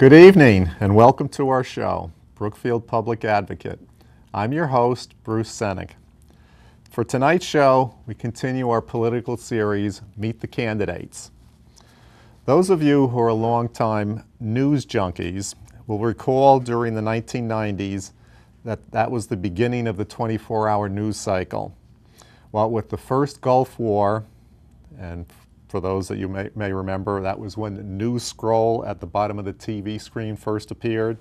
Good evening and welcome to our show, Brookfield Public Advocate. I'm your host, Bruce Senig. For tonight's show, we continue our political series, Meet the Candidates. Those of you who are longtime news junkies will recall during the 1990s that was the beginning of the 24-hour news cycle. Well, with the first Gulf War, and for those that you may remember, that was when the news scroll at the bottom of the TV screen first appeared.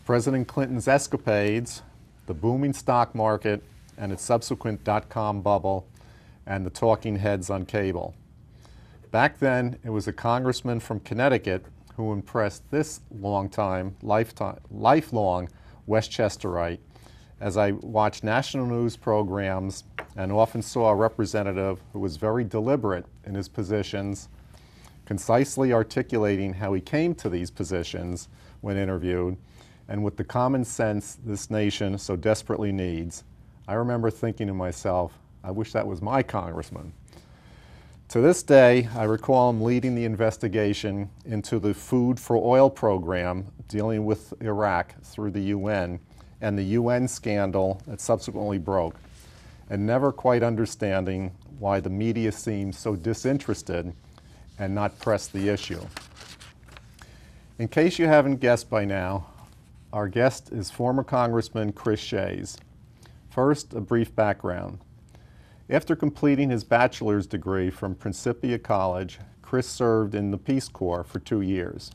President Clinton's escapades, the booming stock market, and its subsequent dot-com bubble, and the talking heads on cable. Back then, it was a congressman from Connecticut who impressed this lifelong Westchesterite as I watched national news programs and often saw a representative who was very deliberate in his positions, concisely articulating how he came to these positions when interviewed, and with the common sense this nation so desperately needs. I remember thinking to myself, I wish that was my congressman. To this day, I recall him leading the investigation into the Food for Oil program dealing with Iraq through the UN and the UN scandal that subsequently broke, and never quite understanding why the media seemed so disinterested and not press the issue. In case you haven't guessed by now, our guest is former Congressman Chris Shays. First, a brief background. After completing his bachelor's degree from Principia College, Chris served in the Peace Corps for 2 years.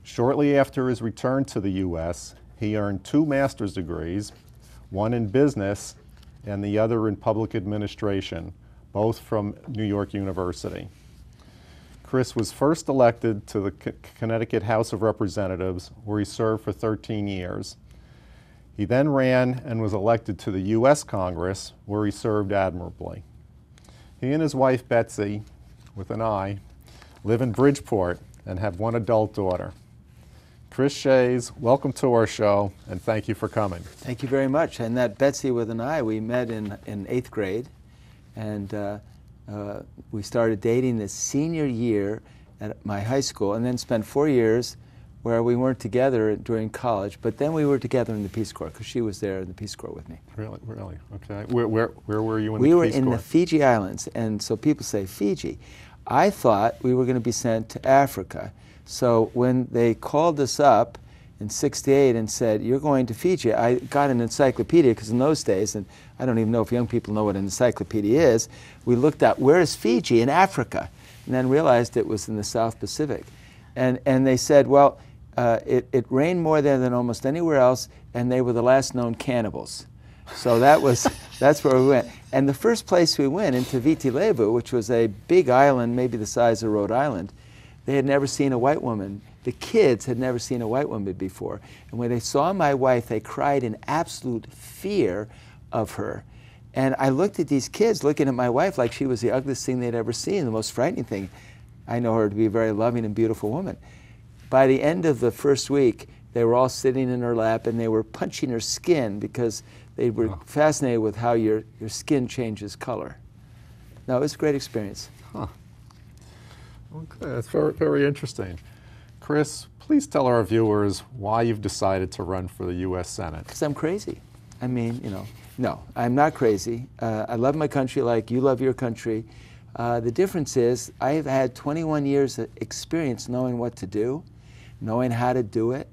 Shortly after his return to the U.S., he earned 2 master's degrees, one in business and the other in public administration, both from New York University. Chris was first elected to the Connecticut House of Representatives, where he served for 13 years. He then ran and was elected to the U.S. Congress, where he served admirably. He and his wife, Betsy, with an I, live in Bridgeport and have one adult daughter. Chris Shays, welcome to our show, and thank you for coming. Thank you very much. And that Betsy with an I, we met in 8th grade, and we started dating the senior year at my high school, and then spent 4 years where we weren't together during college, but then we were together in the Peace Corps, because she was there in the Peace Corps with me. Really? Okay. Where were you in the Peace Corps? We were in the Fiji Islands, and so people say Fiji. I thought we were going to be sent to Africa. So when they called us up in '68 and said, you're going to Fiji, I got an encyclopedia, because in those days, and I don't even know if young people know what an encyclopedia is, we looked at where is Fiji in Africa, and then realized it was in the South Pacific. And they said, well, it rained more there than almost anywhere else, and they were the last known cannibals. So that's where we went. And the first place we went, into Viti Levu, which was a big island, maybe the size of Rhode Island, they had never seen a white woman. The kids had never seen a white woman before. And when they saw my wife, they cried in absolute fear of her. And I looked at these kids looking at my wife like she was the ugliest thing they'd ever seen, the most frightening thing. I know her to be a very loving and beautiful woman. By the end of the first week, they were all sitting in her lap and they were punching her skin because they were fascinated with how your skin changes color. No, it was a great experience. Huh. Okay, that's very, very interesting. Chris, please tell our viewers why you've decided to run for the U.S. Senate. Because I'm crazy. I mean, no, I'm not crazy. I love my country like you love your country. The difference is I've had 21 years of experience knowing what to do, knowing how to do it.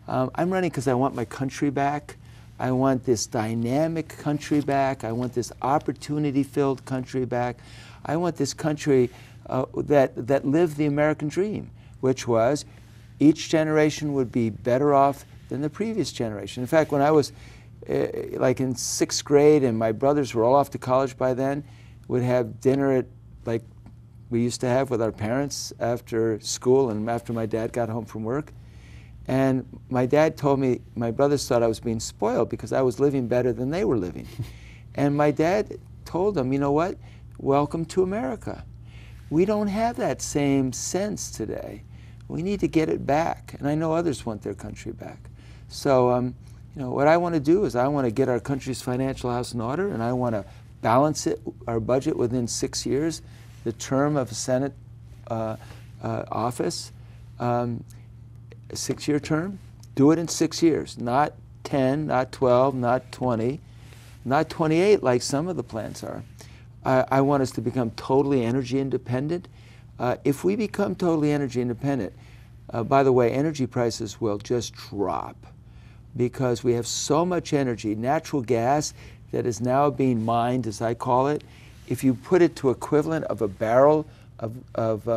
I'm running because I want my country back. I want this dynamic country back. I want this opportunity-filled country back. I want this country that lived the American dream, which was each generation would be better off than the previous generation. In fact, when I was like in 6th grade and my brothers were all off to college by then, we'd have dinner at, like we used to have with our parents after school and after my dad got home from work. And my dad told me my brothers thought I was being spoiled because I was living better than they were living. And my dad told them, you know what, welcome to America. We don't have that same sense today. We need to get it back. And I know others want their country back. So what I want to do is I want to get our country's financial house in order, and I want to balance our budget within 6 years, the term of a Senate office. a 6-year term. Do it in 6 years, not 10, not 12, not 20, not 28 like some of the plans are. I want us to become totally energy independent. If we become totally energy independent, by the way, energy prices will just drop because we have so much energy, natural gas that is now being mined, as I call it. If you put it to equivalent of a barrel of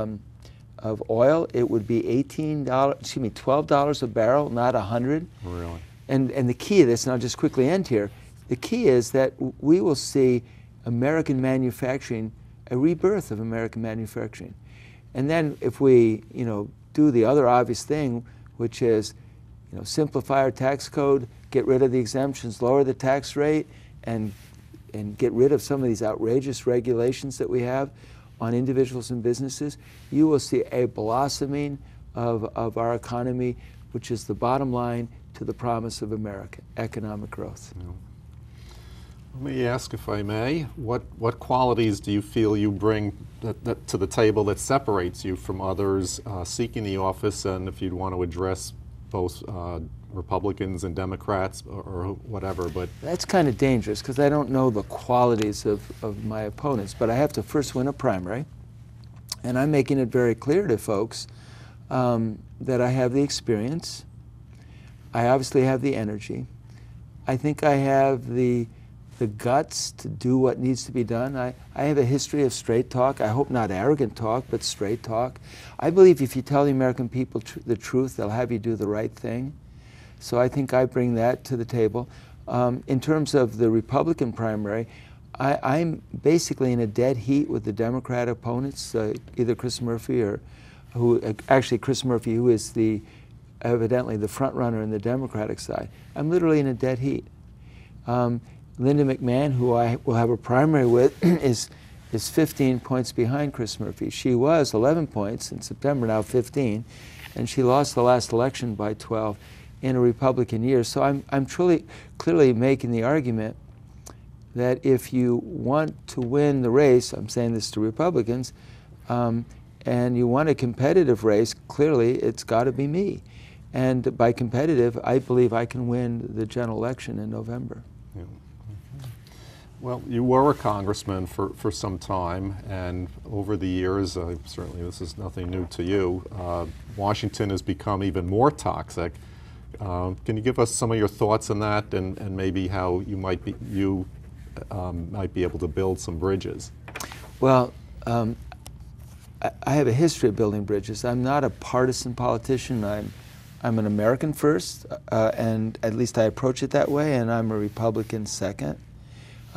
oil, it would be $12 a barrel, not 100. Really? And the key to this, and I'll just quickly end here, the key is that we will see American manufacturing, a rebirth of American manufacturing. And then if we, do the other obvious thing, which is, simplify our tax code, get rid of the exemptions, lower the tax rate, and get rid of some of these outrageous regulations that we have on individuals and businesses, you will see a blossoming of our economy, which is the bottom line to the promise of America, economic growth. Yeah. Let me ask, if I may, what qualities do you feel you bring to the table that separates you from others seeking the office, and if you'd want to address both Republicans and Democrats or whatever? But that's kind of dangerous because I don't know the qualities of my opponents, but I have to first win a primary, and I'm making it very clear to folks that I have the experience. I obviously have the energy. I think I have the guts to do what needs to be done. I have a history of straight talk. I hope not arrogant talk, but straight talk. I believe if you tell the American people the truth, they'll have you do the right thing. So I think I bring that to the table. In terms of the Republican primary, I'm basically in a dead heat with the Democrat opponents, either Chris Murphy or Chris Murphy, who is evidently the front runner in the Democratic side. I'm literally in a dead heat. Linda McMahon, who I will have a primary with, is 15 points behind Chris Murphy. She was 11 points in September, now 15, and she lost the last election by 12 in a Republican year. So I'm clearly making the argument that if you want to win the race, I'm saying this to Republicans, and you want a competitive race, clearly it's got to be me. And by competitive, I believe I can win the general election in November. Yeah. Well, you were a congressman for some time, and over the years, certainly this is nothing new to you, Washington has become even more toxic. Can you give us some of your thoughts on that, and maybe how you might be able to build some bridges? Well, I have a history of building bridges. I'm not a partisan politician. I'm an American first, and at least I approach it that way, and I'm a Republican second.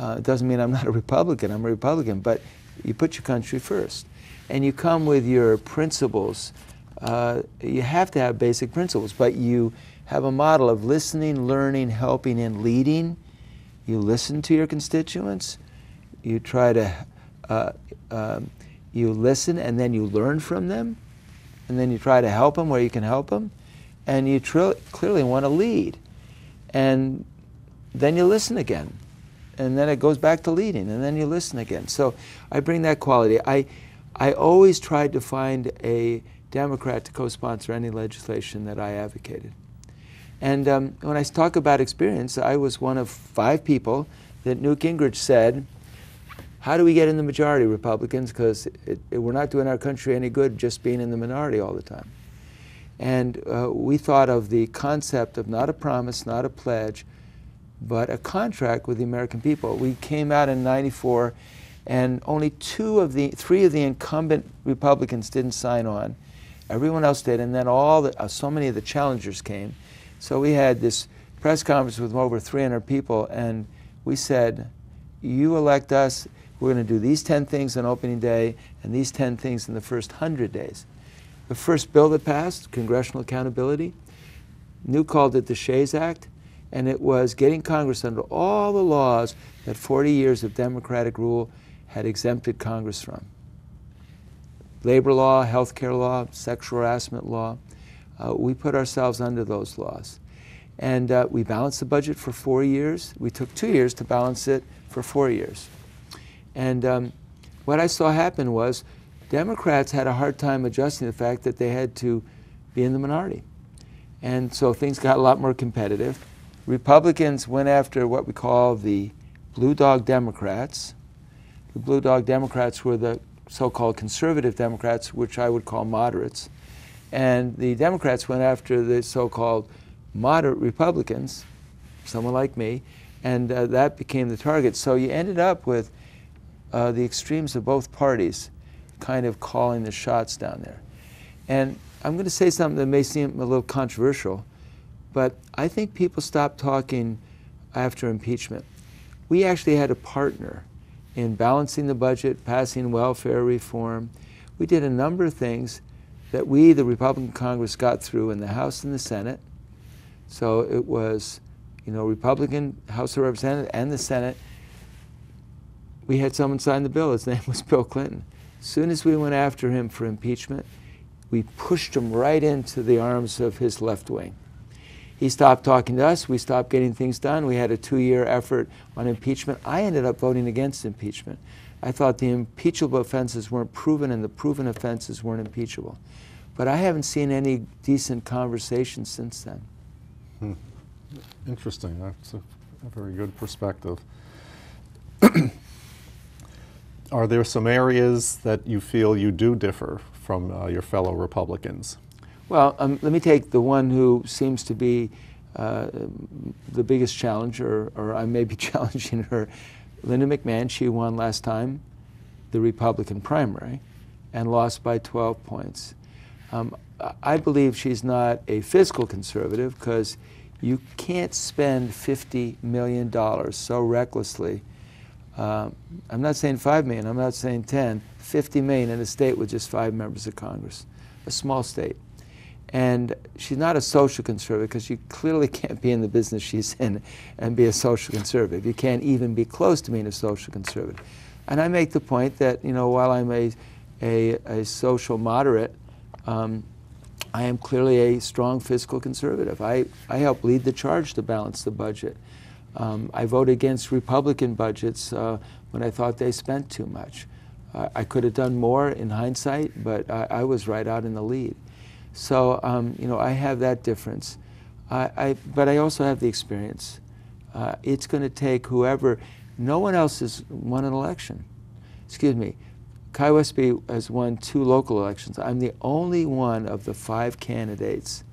It doesn't mean I'm not a Republican. I'm a Republican, but you put your country first. And you come with your principles. You have to have basic principles, but you have a model of listening, learning, helping, and leading. You listen to your constituents. You try to, you listen, and then you learn from them. And then you try to help them where you can help them. And you clearly want to lead. And then you listen again. And then it goes back to leading, and then you listen again. So I bring that quality. I always tried to find a Democrat to co-sponsor any legislation that I advocated. And when I talk about experience, I was one of 5 people that Newt Gingrich said, how do we get in the majority, Republicans? Because we're not doing our country any good just being in the minority all the time. And we thought of the concept of not a promise, not a pledge, but a contract with the American people. We came out in '94, and only 3 of the incumbent Republicans didn't sign on. Everyone else did, and then so many of the challengers came. So we had this press conference with over 300 people, and we said, you elect us, we're going to do these 10 things on opening day, and these 10 things in the first 100 days. The first bill that passed, congressional accountability, Newt called it the Shays Act, and it was getting Congress under all the laws that 40 years of Democratic rule had exempted Congress from. Labor law, health care law, sexual harassment law. We put ourselves under those laws. And we balanced the budget for 4 years. We took 2 years to balance it for 4 years. And what I saw happen was Democrats had a hard time adjusting the fact that they had to be in the minority. And so things got a lot more competitive. Republicans went after what we call the Blue Dog Democrats. The Blue Dog Democrats were the so-called conservative Democrats, which I would call moderates. And the Democrats went after the so-called moderate Republicans, someone like me, and that became the target. So you ended up with the extremes of both parties kind of calling the shots down there. And I'm going to say something that may seem a little controversial, but I think people stopped talking after impeachment. We actually had a partner in balancing the budget, passing welfare reform. We did a number of things that we, the Republican Congress, got through in the House and the Senate. So it was, Republican House of Representatives and the Senate. We had someone sign the bill. His name was Bill Clinton. As soon as we went after him for impeachment, we pushed him right into the arms of his left wing. He stopped talking to us. We stopped getting things done. We had a 2-year effort on impeachment. I ended up voting against impeachment. I thought the impeachable offenses weren't proven and the proven offenses weren't impeachable. But I haven't seen any decent conversation since then. Interesting. That's a very good perspective. Are there some areas that you feel you do differ from your fellow Republicans? Well, let me take the one who seems to be the biggest challenger, or I may be challenging her, Linda McMahon. She won last time the Republican primary and lost by 12 points. I believe she's not a fiscal conservative because you can't spend $50 million so recklessly. I'm not saying 5 million, I'm not saying 10, 50 million in a state with just 5 members of Congress, a small state. And she's not a social conservative because you clearly can't be in the business she's in and be a social conservative. You can't even be close to being a social conservative. And I make the point that, while I'm a social moderate, I am clearly a strong fiscal conservative. I help lead the charge to balance the budget. I voted against Republican budgets when I thought they spent too much. I could have done more in hindsight, but I was right out in the lead. So, I have that difference. But I also have the experience. It's going to take whoever, no one else has won an election. Excuse me, Kai Westby has won 2 local elections. I'm the only one of the 5 candidates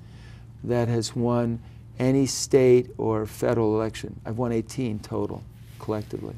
that has won any state or federal election. I've won 18 total, collectively.